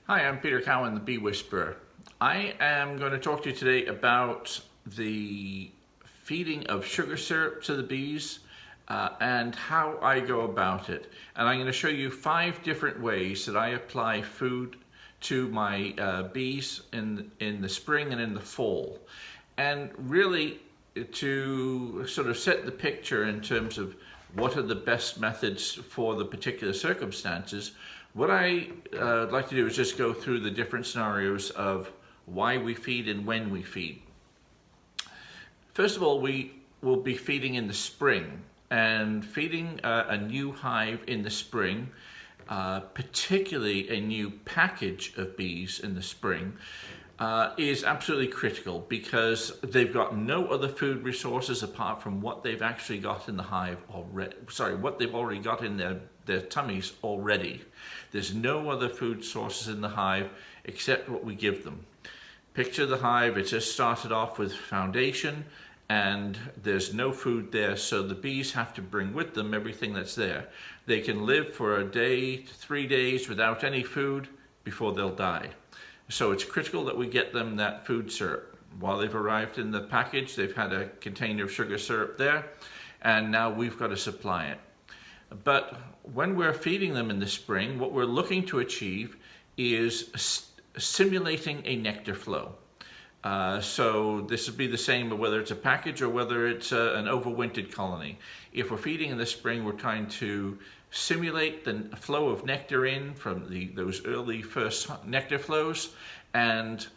Hi, I'm Peter Cowan, the Bee Whisperer. I am going to talk to you today about the feeding of sugar syrup to the bees and how I go about it. And I'm going to show you 5 different ways that I apply food to my bees in the spring and in the fall. And really to sort of set the picture in terms of what are the best methods for the particular circumstances, what I like to do is just go through the different scenarios of why we feed and when we feed. First of all, we will be feeding in the spring, and feeding a new hive in the spring, particularly a new package of bees in the spring, is absolutely critical because they've got no other food resources apart from what they've actually got in the hive already. What they've already got in their tummies already. There's no other food sources in the hive except what we give them. Picture the hive, it just started off with foundation and there's no food there, so the bees have to bring with them everything that's there. They can live for a day to 3 days without any food before they'll die. So it's critical that we get them that food syrup. While they've arrived in the package, they've had a container of sugar syrup there, and now we've got to supply it. But when we're feeding them in the spring, what we're looking to achieve is simulating a nectar flow. So this would be the same whether it's a package or whether it's an overwintered colony. If we're feeding in the spring, we're trying to simulate the flow of nectar in from those early first nectar flows, and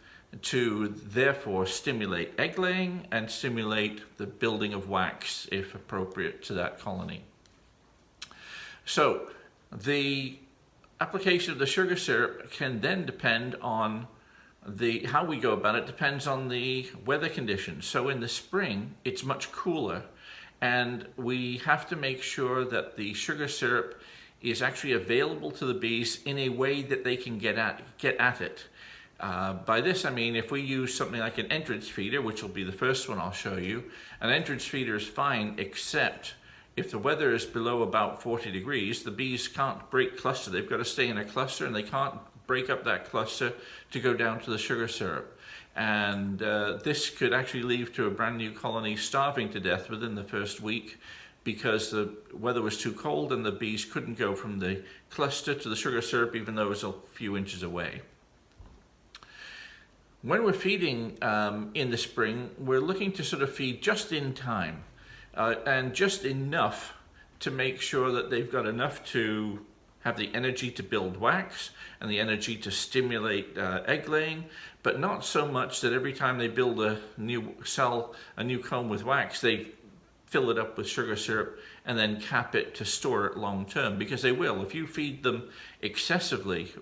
to therefore stimulate egg laying and stimulate the building of wax if appropriate to that colony. So the application of the sugar syrup can then depend on how we go about it depends on the weather conditions. So in the spring, it's much cooler, and we have to make sure that the sugar syrup is actually available to the bees in a way that they can get at it. By this I mean if we use something like an entrance feeder, which will be the first one I'll show you, an entrance feeder is fine except if the weather is below about 40 degrees, the bees can't break cluster. They've got to stay in a cluster and they can't break up that cluster to go down to the sugar syrup. And this could actually lead to a brand new colony starving to death within the first week because the weather was too cold and the bees couldn't go from the cluster to the sugar syrup even though it was a few inches away. When we're feeding in the spring, we're looking to sort of feed just in time and just enough to make sure that they've got enough to have the energy to build wax and the energy to stimulate egg laying, but not so much that every time they build a new comb with wax, they fill it up with sugar syrup and then cap it to store it long term, because they will. If you feed them excessively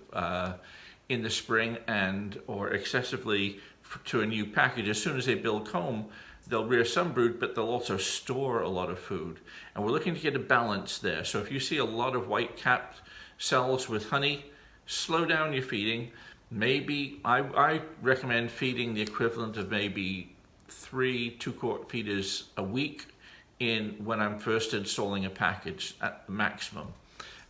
in the spring or excessively to a new package, as soon as they build comb, they'll rear some brood, but they'll also store a lot of food. And we're looking to get a balance there. So if you see a lot of white capped cells with honey, slow down your feeding. Maybe, I recommend feeding the equivalent of maybe 3 2-quart feeders a week when I'm first installing a package at the maximum.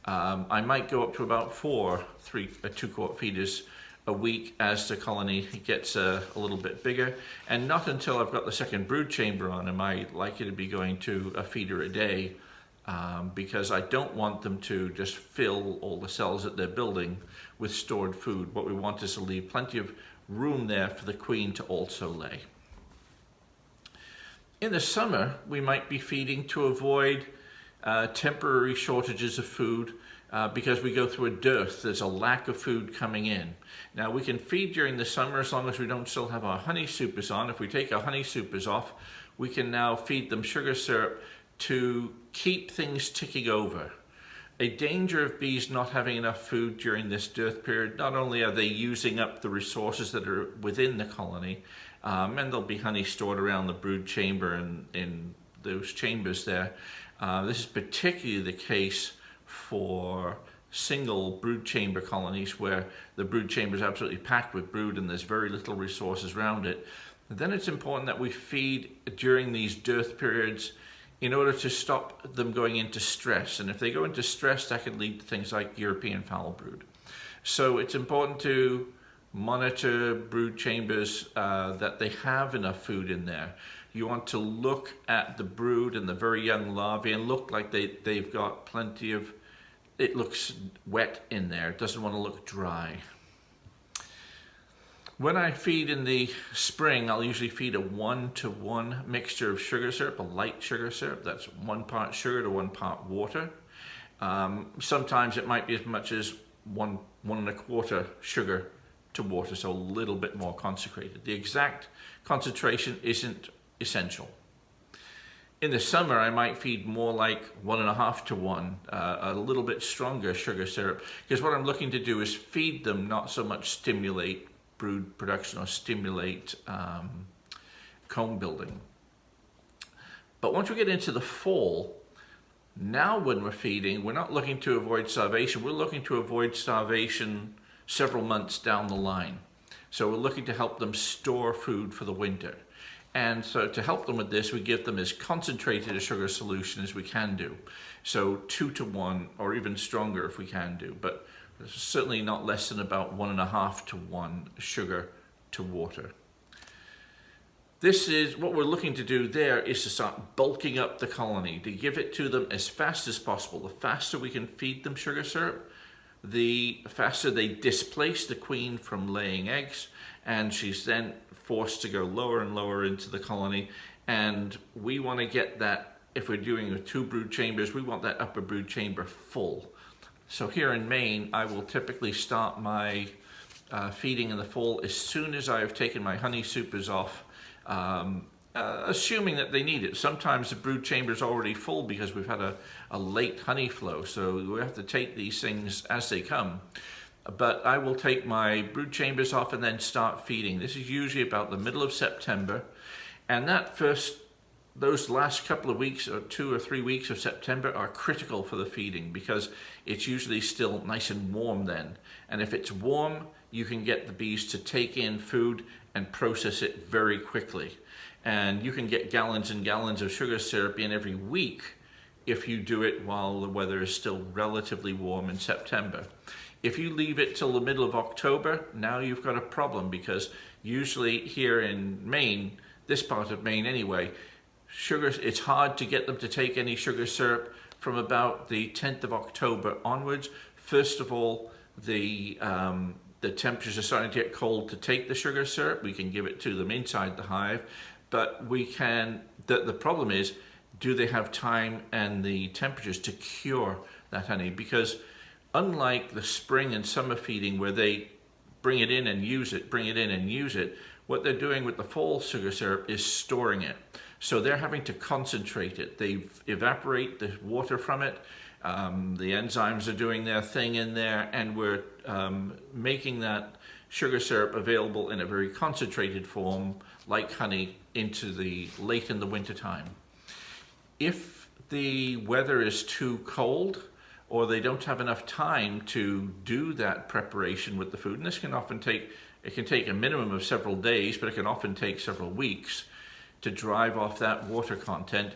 I might go up to about 4 2-quart feeders a week as the colony gets a little bit bigger, and not until I've got the second brood chamber on am I likely to be going to a feeder a day, because I don't want them to just fill all the cells that they're building with stored food. What we want is to leave plenty of room there for the queen to also lay. In the summer, we might be feeding to avoid temporary shortages of food because we go through a dearth. There's a lack of food coming in. Now we can feed during the summer as long as we don't still have our honey supers on. If we take our honey supers off, we can now feed them sugar syrup to keep things ticking over. A danger of bees not having enough food during this dearth period, not only are they using up the resources that are within the colony, and there'll be honey stored around the brood chamber and in those chambers there. This is particularly the case for single brood chamber colonies where the brood chamber is absolutely packed with brood and there's very little resources around it. And then it's important that we feed during these dearth periods in order to stop them going into stress. And if they go into stress, that can lead to things like European foul brood. So it's important to monitor brood chambers that they have enough food in there. You want to look at the brood and the very young larvae and look like they've got plenty of, it looks wet in there. It doesn't want to look dry. When I feed in the spring, I'll usually feed a 1-to-1 mixture of sugar syrup, a light sugar syrup. That's 1 part sugar to 1 part water. Sometimes it might be as much as 1.25 sugar to water, so a little bit more concentrated. The exact concentration isn't essential. In the summer, I might feed more like 1.5-to-1, a little bit stronger sugar syrup, because what I'm looking to do is feed them, not so much stimulate brood production or stimulate comb building. But once we get into the fall, now when we're feeding, we're not looking to avoid starvation, we're looking to avoid starvation several months down the line. So we're looking to help them store food for the winter. And so to help them with this, we give them as concentrated a sugar solution as we can do. So 2-to-1 or even stronger if we can do, but certainly not less than about 1.5-to-1 sugar to water. This is what we're looking to do there, is to start bulking up the colony, to give it to them as fast as possible. The faster we can feed them sugar syrup, the faster they displace the queen from laying eggs, and she's then forced to go lower and lower into the colony. And we want to get that, if we're doing with 2 brood chambers, we want that upper brood chamber full. So here in Maine, I will typically start my feeding in the fall as soon as I have taken my honey supers off, assuming that they need it. Sometimes the brood chamber is already full because we've had a late honey flow, so we have to take these things as they come. But I will take my brood chambers off and then start feeding. This is usually about the middle of September, and those last couple of weeks, or 2 or 3 weeks of September, are critical for the feeding because it's usually still nice and warm then. And if it's warm, you can get the bees to take in food and process it very quickly. And you can get gallons and gallons of sugar syrup in every week if you do it while the weather is still relatively warm in September. If you leave it till the middle of October, now you've got a problem, because usually here in Maine, this part of Maine anyway, it's hard to get them to take any sugar syrup from about the 10th of October onwards. First of all, the temperatures are starting to get cold to take the sugar syrup. We can give it to them inside the hive, but the problem is, do they have time and the temperatures to cure that honey? Because unlike the spring and summer feeding where they bring it in and use it, what they're doing with the fall sugar syrup is storing it. So they're having to concentrate it. They evaporate the water from it. The enzymes are doing their thing in there, and we're making that sugar syrup available in a very concentrated form, like honey, late in the winter time. If the weather is too cold, or they don't have enough time to do that preparation with the food, and this can often take a minimum of several days, but it can often take several weeks to drive off that water content.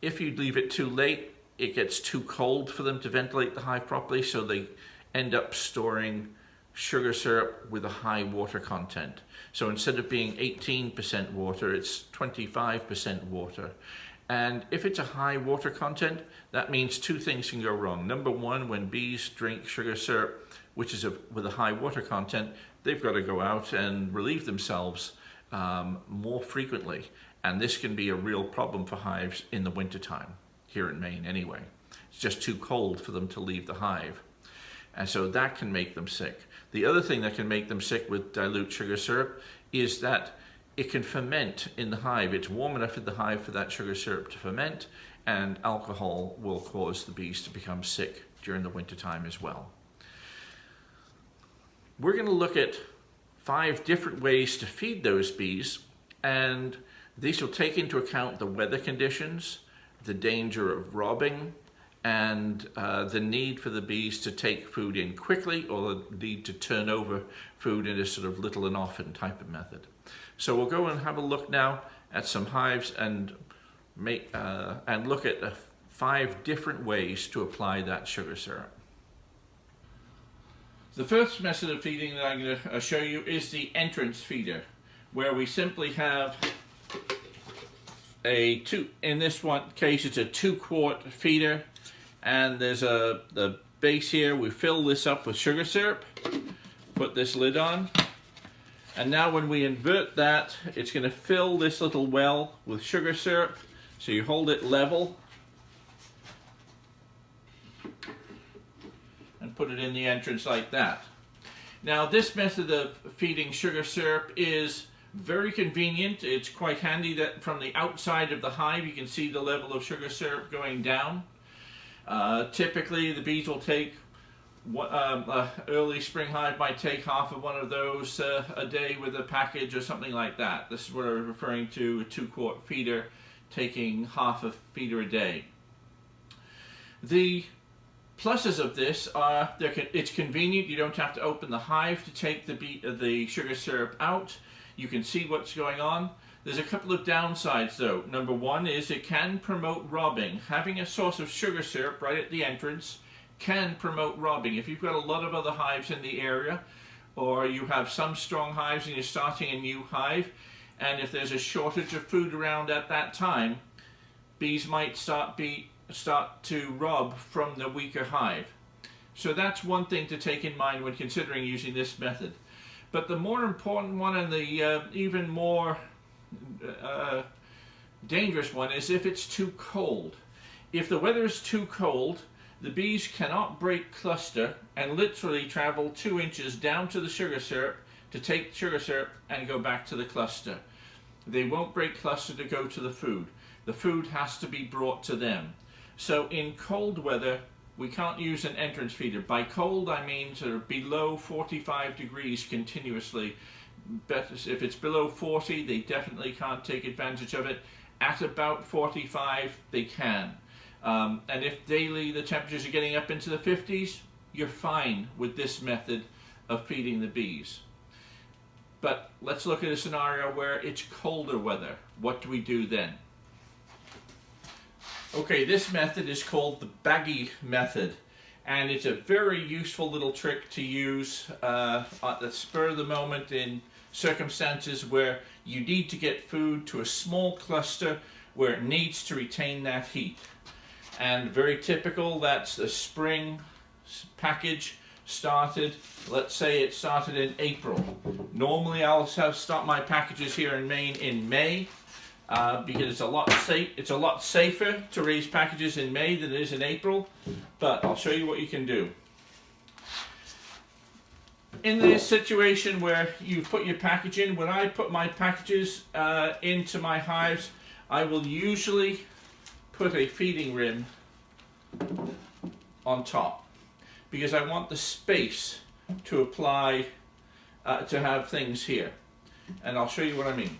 If you leave it too late, it gets too cold for them to ventilate the hive properly, so they end up storing sugar syrup with a high water content. So instead of being 18% water, it's 25% water. And if it's a high water content, that means 2 things can go wrong. Number one, when bees drink sugar syrup, which is with a high water content, they've got to go out and relieve themselves more frequently. And this can be a real problem for hives in the wintertime, here in Maine anyway. It's just too cold for them to leave the hive. And so that can make them sick. The other thing that can make them sick with dilute sugar syrup is that it can ferment in the hive. It's warm enough in the hive for that sugar syrup to ferment, and alcohol will cause the bees to become sick during the wintertime as well. We're going to look at 5 different ways to feed those bees, and these will take into account the weather conditions, the danger of robbing, and the need for the bees to take food in quickly, or the need to turn over food in a sort of little and often type of method. So we'll go and have a look now at some hives and look at 5 different ways to apply that sugar syrup. The first method of feeding that I'm going to show you is the entrance feeder, where we simply have in this one case it's a 2-quart feeder, and there's the base here. We fill this up with sugar syrup, put this lid on, and now when we invert that, it's going to fill this little well with sugar syrup. So you hold it level and put it in the entrance like that. Now this method of feeding sugar syrup is very convenient. It's quite handy that from the outside of the hive you can see the level of sugar syrup going down. Typically the bees will take, early spring hive might take half of one of those a day with a package or something like that. This is what I'm referring to, a 2-quart feeder taking half a feeder a day. The pluses of this are it's convenient. You don't have to open the hive to take the sugar syrup out. You can see what's going on. There's a couple of downsides though. Number one is it can promote robbing. Having a source of sugar syrup right at the entrance can promote robbing. If you've got a lot of other hives in the area, or you have some strong hives and you're starting a new hive, and if there's a shortage of food around at that time, bees might start to rob from the weaker hive. So that's one thing to take in mind when considering using this method. But the more important one, and the even more dangerous one, is if it's too cold. If the weather is too cold, the bees cannot break cluster and literally travel 2 inches down to the sugar syrup to take sugar syrup and go back to the cluster. They won't break cluster to go to the food. The food has to be brought to them. So in cold weather, we can't use an entrance feeder. By cold, I mean sort of below 45 degrees continuously. If it's below 40, they definitely can't take advantage of it. At about 45, they can. And if daily the temperatures are getting up into the 50s, you're fine with this method of feeding the bees. But let's look at a scenario where it's colder weather. What do we do then? Okay, this method is called the baggie method, and it's a very useful little trick to use at the spur of the moment in circumstances where you need to get food to a small cluster where it needs to retain that heat. And very typical, that's the spring package started, let's say it started in April. Normally I'll start my packages here in Maine in May because it's a lot safer to raise packages in May than it is in April, but I'll show you what you can do. In this situation where you put your package in, when I put my packages into my hives, I will usually put a feeding rim on top because I want the space to apply, to have things here. And I'll show you what I mean.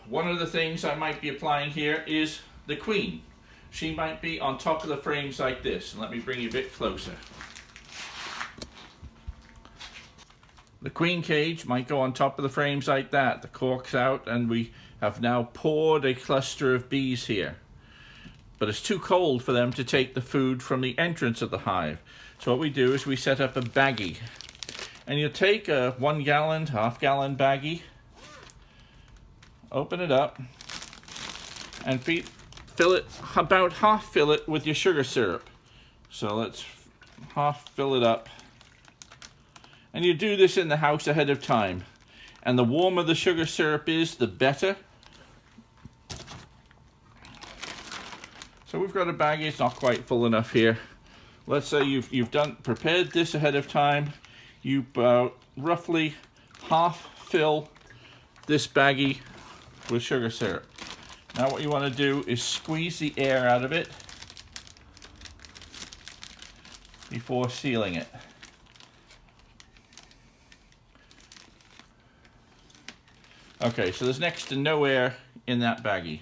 One of the things I might be applying here is the queen. She might be on top of the frames like this. And let me bring you a bit closer. The queen cage might go on top of the frames like that. The cork's out and we have now poured a cluster of bees here. But it's too cold for them to take the food from the entrance of the hive. So what we do is we set up a baggie. And you'll take a 1 gallon, half-gallon baggie, open it up, and about half fill it with your sugar syrup. So let's half fill it up. And you do this in the house ahead of time. And the warmer the sugar syrup is, the better. So we've got a baggie, it's not quite full enough here. Let's say you've prepared this ahead of time. You roughly half fill this baggie with sugar syrup. Now what you want to do is squeeze the air out of it before sealing it. Okay, so there's next to no air in that baggie.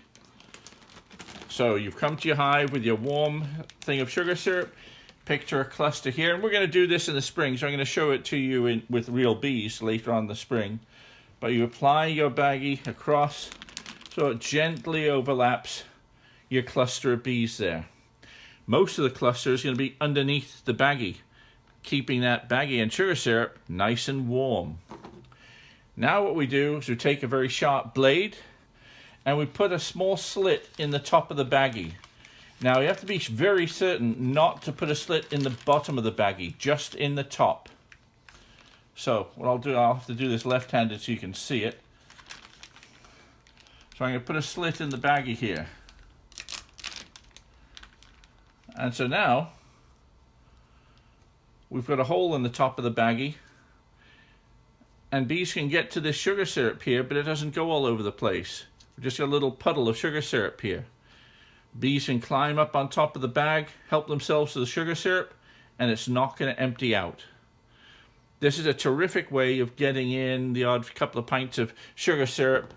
So you've come to your hive with your warm thing of sugar syrup, picture a cluster here, and we're going to do this in the spring, so I'm going to show it to you with real bees later on in the spring. But you apply your baggie across so it gently overlaps your cluster of bees there. Most of the cluster is going to be underneath the baggie, keeping that baggie and sugar syrup nice and warm. Now what we do is we take a very sharp blade and we put a small slit in the top of the baggie. Now you have to be very certain not to put a slit in the bottom of the baggie, just in the top. So what I'll do, I'll have to do this left-handed so you can see it. So I'm going to put a slit in the baggie here. And so now we've got a hole in the top of the baggie, and bees can get to this sugar syrup here, but it doesn't go all over the place. We've just got a little puddle of sugar syrup here. Bees can climb up on top of the bag, help themselves to the sugar syrup, and it's not going to empty out. This is a terrific way of getting in the odd couple of pints of sugar syrup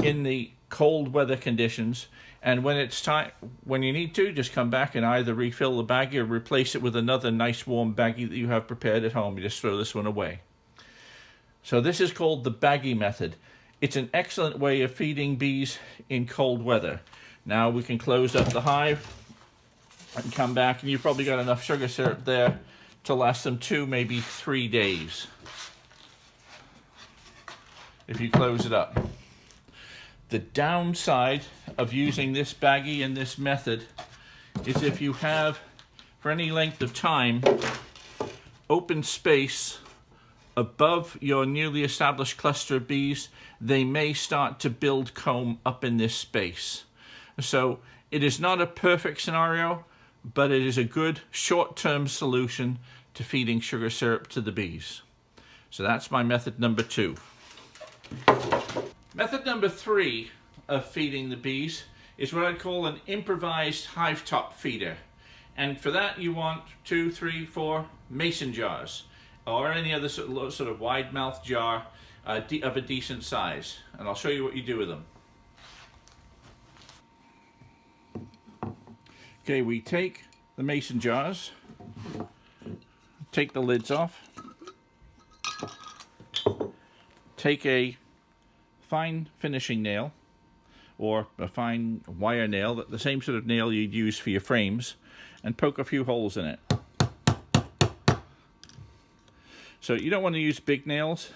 in the cold weather conditions. And when it's time, when you need to, just come back and either refill the baggie or replace it with another nice warm baggie that you have prepared at home. You just throw this one away. So this is called the baggie method. It's an excellent way of feeding bees in cold weather. Now we can close up the hive and come back, and you've probably got enough sugar syrup there to last them 2, maybe 3 days if you close it up. The downside of using this baggie and this method is if you have, for any length of time, open space above your newly established cluster of bees, they may start to build comb up in this space. So it is not a perfect scenario, but it is a good short-term solution to feeding sugar syrup to the bees. So that's my method number 2. Method number 3 of feeding the bees is what I'd call an improvised hive top feeder. And for that you want 2, 3, 4 mason jars, or any other sort of wide mouth jar of a decent size. And I'll show you what you do with them. Okay, we take the mason jars, take the lids off, take a fine finishing nail or a fine wire nail, the same sort of nail you'd use for your frames, and poke a few holes in it. So you don't want to use big nails,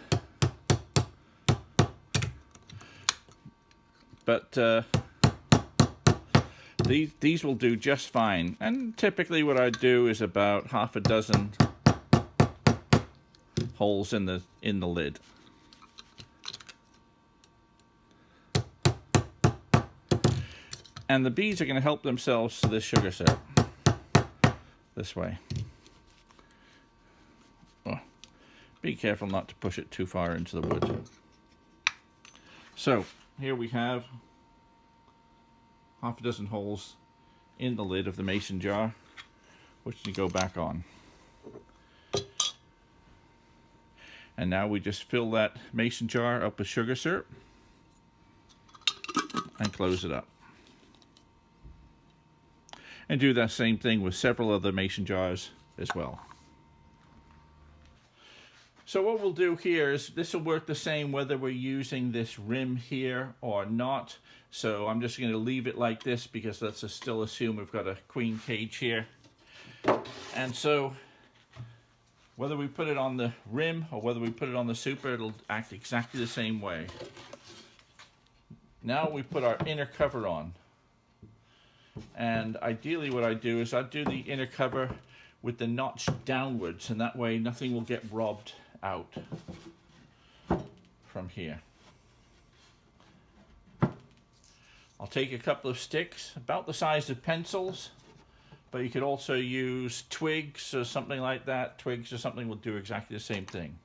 but these will do just fine. And typically what I do is about half a dozen holes in the lid. And the bees are going to help themselves to this sugar syrup this way. Oh, be careful not to push it too far into the wood. So here we have half a dozen holes in the lid of the mason jar, which you go back on. And now we just fill that mason jar up with sugar syrup and close it up. And do that same thing with several other mason jars as well. So what we'll do here is, this will work the same whether we're using this rim here or not. So I'm just going to leave it like this because let's still assume we've got a queen cage here. And so whether we put it on the rim or whether we put it on the super, it'll act exactly the same way. Now we put our inner cover on. And ideally what I do is I do the inner cover with the notch downwards, and that way nothing will get robbed out from here. I'll take a couple of sticks about the size of pencils, but you could also use twigs or something like that. Twigs or something will do exactly the same thing.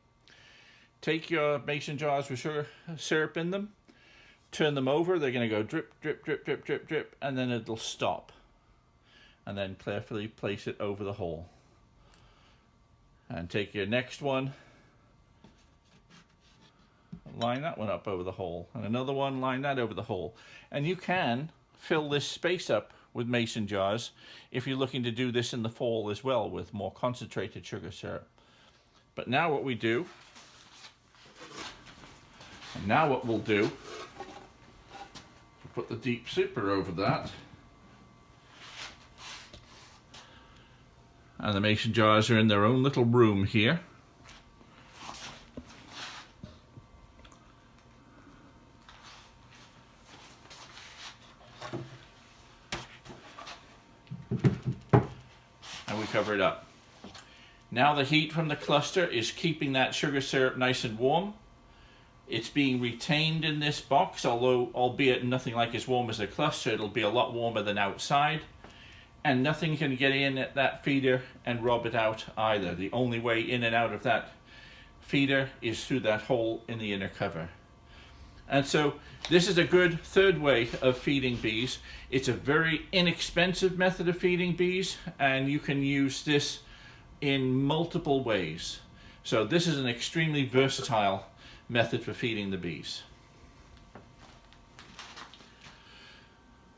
Take your mason jars with sugar syrup in them, turn them over, they're going to go drip, drip, drip, drip, drip, drip, and then it'll stop. And then carefully place it over the hole. And take your next one, line that one up over the hole, and another one, line that over the hole. And you can fill this space up with mason jars if you're looking to do this in the fall as well with more concentrated sugar syrup. But now what we'll do, put the deep super over that, And the mason jars are in their own little room here. And we cover it up. Now the heat from the cluster is keeping that sugar syrup nice and warm. It's being retained in this box, although albeit nothing like as warm as the cluster, it'll be a lot warmer than outside. And nothing can get in at that feeder and rob it out either. The only way in and out of that feeder is through that hole in the inner cover. And so this is a good third way of feeding bees. It's a very inexpensive method of feeding bees, and you can use this in multiple ways. So this is an extremely versatile method for feeding the bees.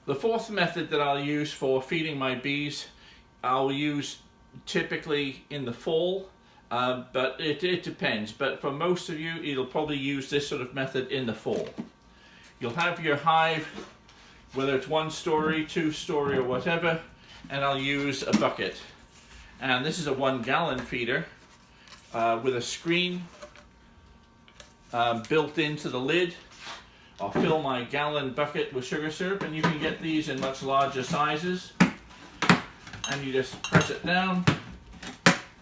The fourth method that I'll use for feeding my bees, I'll use typically in the fall, but it depends. But for most of you, you'll probably use this sort of method in the fall. You'll have your hive, whether it's 1 story, 2 story, or whatever, and I'll use a bucket. And this is a 1 gallon feeder with a screen built into the lid. I'll fill my gallon bucket with sugar syrup, and you can get these in much larger sizes. And you just press it down.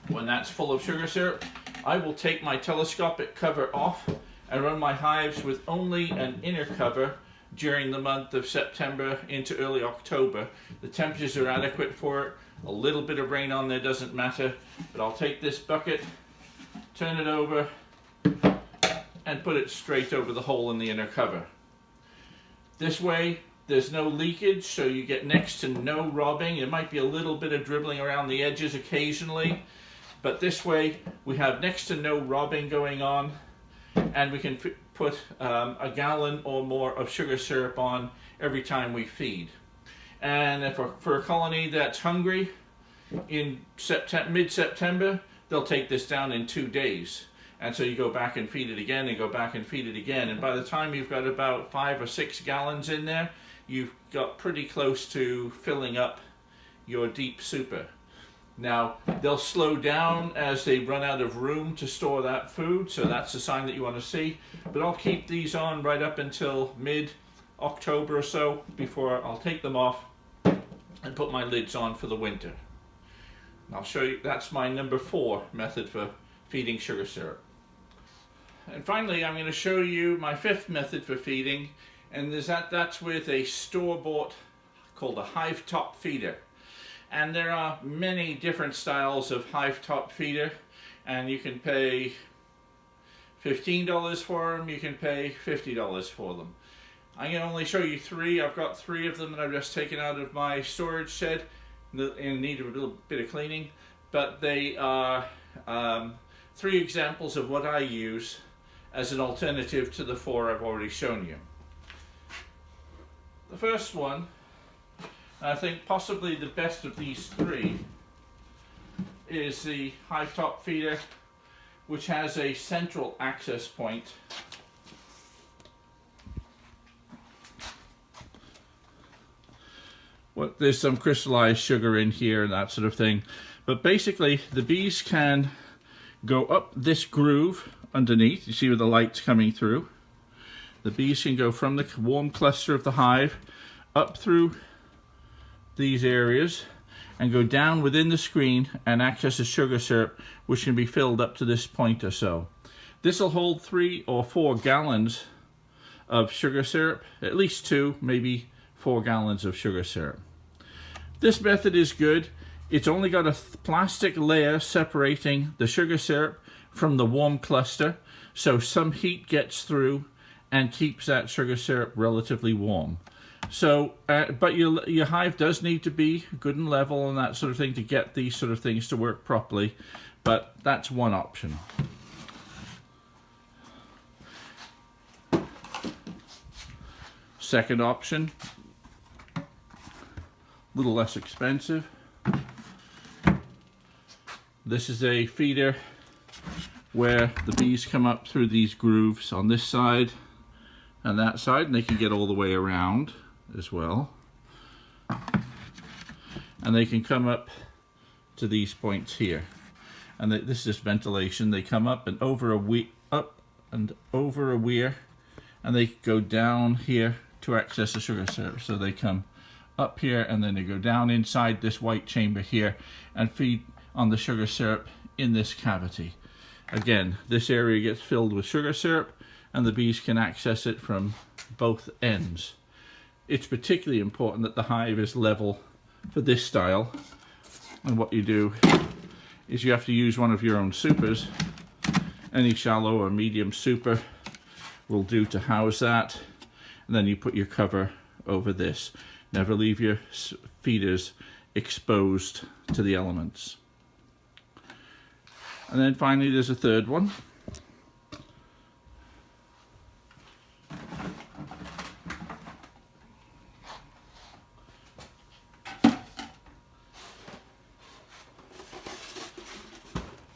When that's full of sugar syrup, I will take my telescopic cover off and run my hives with only an inner cover during the month of September into early October. The temperatures are adequate for it. A little bit of rain on there doesn't matter, but I'll take this bucket, turn it over, and put it straight over the hole in the inner cover. This way there's no leakage, so you get next to no robbing. There might be a little bit of dribbling around the edges occasionally, but this way we have next to no robbing going on, and we can put a gallon or more of sugar syrup on every time we feed. And for a colony that's hungry in mid-September, they'll take this down in 2 days. And so you go back and feed it again and go back and feed it again. And by the time you've got about 5 or 6 gallons in there, you've got pretty close to filling up your deep super. Now, they'll slow down as they run out of room to store that food, so that's a sign that you want to see. But I'll keep these on right up until mid-October or so before I'll take them off and put my lids on for the winter. And I'll show you, that's my number 4 method for feeding sugar syrup. And finally, I'm going to show you my 5th method for feeding, and that's with a store-bought called a hive top feeder. And there are many different styles of hive top feeder, and you can pay $15 for them, you can pay $50 for them. I'm going to only show you 3. I've got 3 of them that I've just taken out of my storage shed in need of a little bit of cleaning, but they are 3 examples of what I use as an alternative to the 4 I've already shown you. The first one, I think possibly the best of these 3, is the hive top feeder, which has a central access point. There's some crystallized sugar in here and that sort of thing, but basically the bees can go up this groove underneath. You see where the light's coming through. The bees can go from the warm cluster of the hive up through these areas and go down within the screen and access the sugar syrup, which can be filled up to this point or so. This will hold 3 or 4 gallons of sugar syrup, at least 2, maybe 4 gallons of sugar syrup. This method is good. It's only got a plastic layer separating the sugar syrup from the warm cluster, so some heat gets through and keeps that sugar syrup relatively warm. So, but your hive does need to be good and level and that sort of thing to get these sort of things to work properly, but that's one option. Second option, a little less expensive. This is a feeder where the bees come up through these grooves on this side and that side, and they can get all the way around as well. And they can come up to these points here. And this is ventilation. They come up and over a weir, and they go down here to access the sugar syrup. So they come up here and then they go down inside this white chamber here and feed on the sugar syrup in this cavity. Again, this area gets filled with sugar syrup and the bees can access it from both ends. It's particularly important that the hive is level for this style, and what you do is you have to use one of your own supers. Any shallow or medium super will do to house that, and then you put your cover over this. Never leave your feeders exposed to the elements. And then finally there's a third one.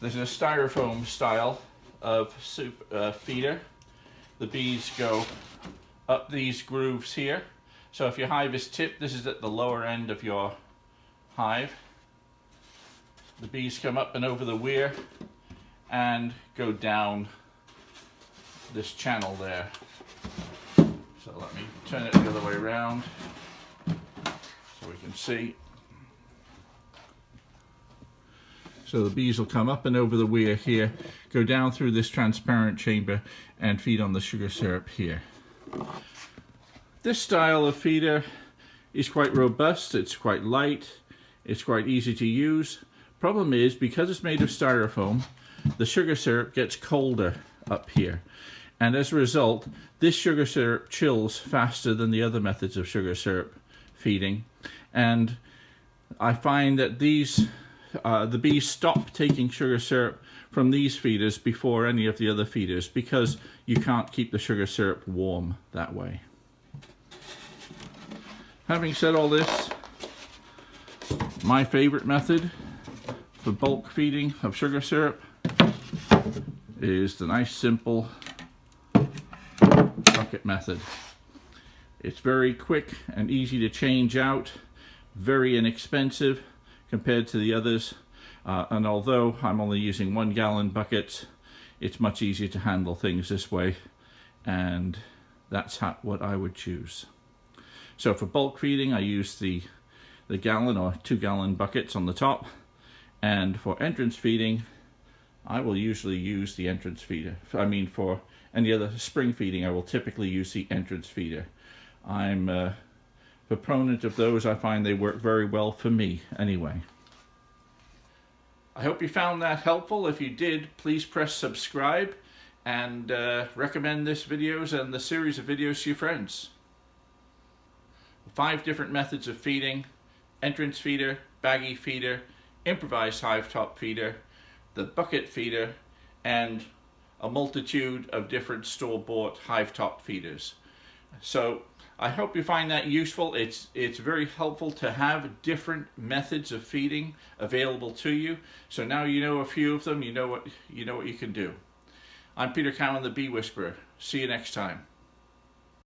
There's a styrofoam style of feeder. The bees go up these grooves here. So if your hive is tipped, this is at the lower end of your hive. The bees come up and over the weir and go down this channel there. So let me turn it the other way around so we can see. So the bees will come up and over the weir here, go down through this transparent chamber and feed on the sugar syrup here. This style of feeder is quite robust, it's quite light, it's quite easy to use. Problem is, because it's made of styrofoam, the sugar syrup gets colder up here. And as a result, this sugar syrup chills faster than the other methods of sugar syrup feeding. And I find that the bees stop taking sugar syrup from these feeders before any of the other feeders because you can't keep the sugar syrup warm that way. Having said all this, my favorite method for bulk feeding of sugar syrup is the nice simple bucket method. It's very quick and easy to change out, very inexpensive compared to the others, and although I'm only using 1 gallon buckets, it's much easier to handle things this way, and that's what I would choose. So for bulk feeding, I use the gallon or 2 gallon buckets on the top, and for entrance feeding, I will usually use the entrance feeder. I mean, for any other spring feeding, I will typically use the entrance feeder. I'm a proponent of those. I find they work very well for me anyway. I hope you found that helpful. If you did, please press subscribe and recommend this videos and the series of videos to your friends. 5 different methods of feeding: entrance feeder, baggy feeder, improvised hive top feeder, the bucket feeder, and a multitude of different store-bought hive top feeders. So I hope you find that useful. It's very helpful to have different methods of feeding available to you. So now you know a few of them, you know what you can do. I'm Peter Cowan, the Bee Whisperer. See you next time.